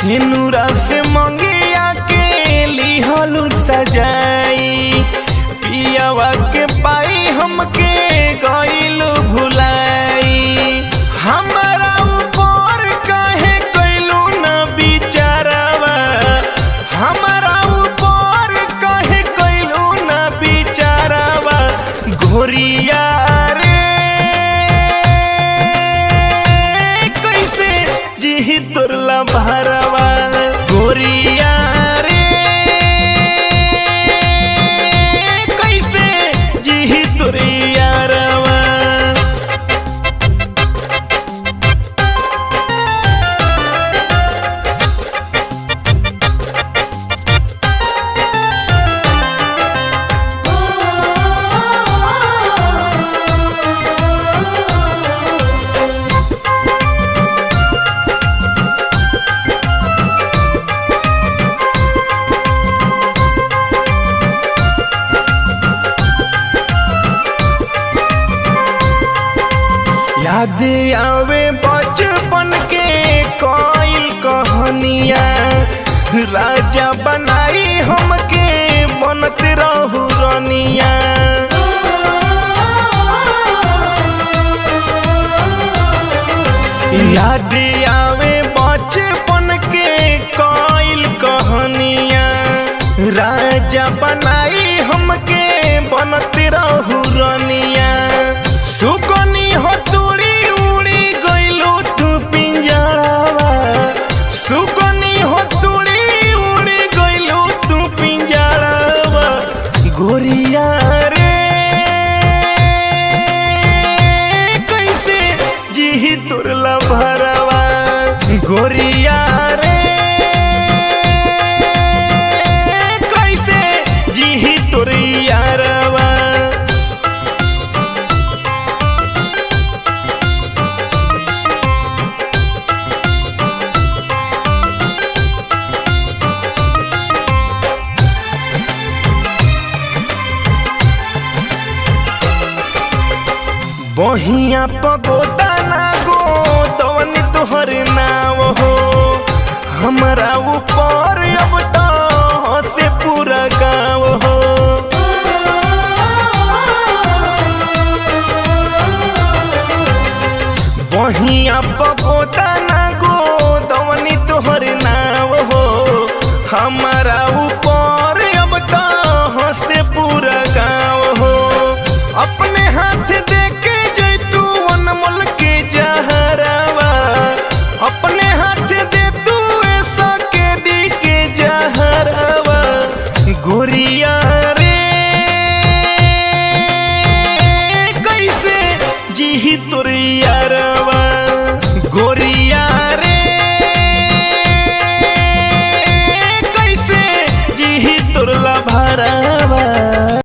सिनुरा से मंगिया के लिहलू सजाई, पियावा के पाई हमके गइलू भुलाई। हमारा ऊपर काहे कइलू ना बिचारवा, हमारा ऊपर काहे कइलू ना बिचारवा। घोरिया रे कैसे जी तोरला भरवा, गोरिया रे कैसे जी तोरिया रवा। याद आवे बचपन के कोइल कहानिया, राजा बनाई हमके बनत रहू रनिया। याद आवे बचपन के कोइल कहानिया, राजा बनाई हमके बनत रहू रनिया। सुगनी हो तुड़ी उड़ी गइलू तू पिंजरावा, सुगनी हो तुड़ी उड़ी गइलू तू पिंजरावा। गोरिया रे कैसे जी तोरला भरवा, गोरिया रे कैसे जी तोरिया रवा। बहिया पगोदा ना गो तवनी तोहर नाव हो, हमरा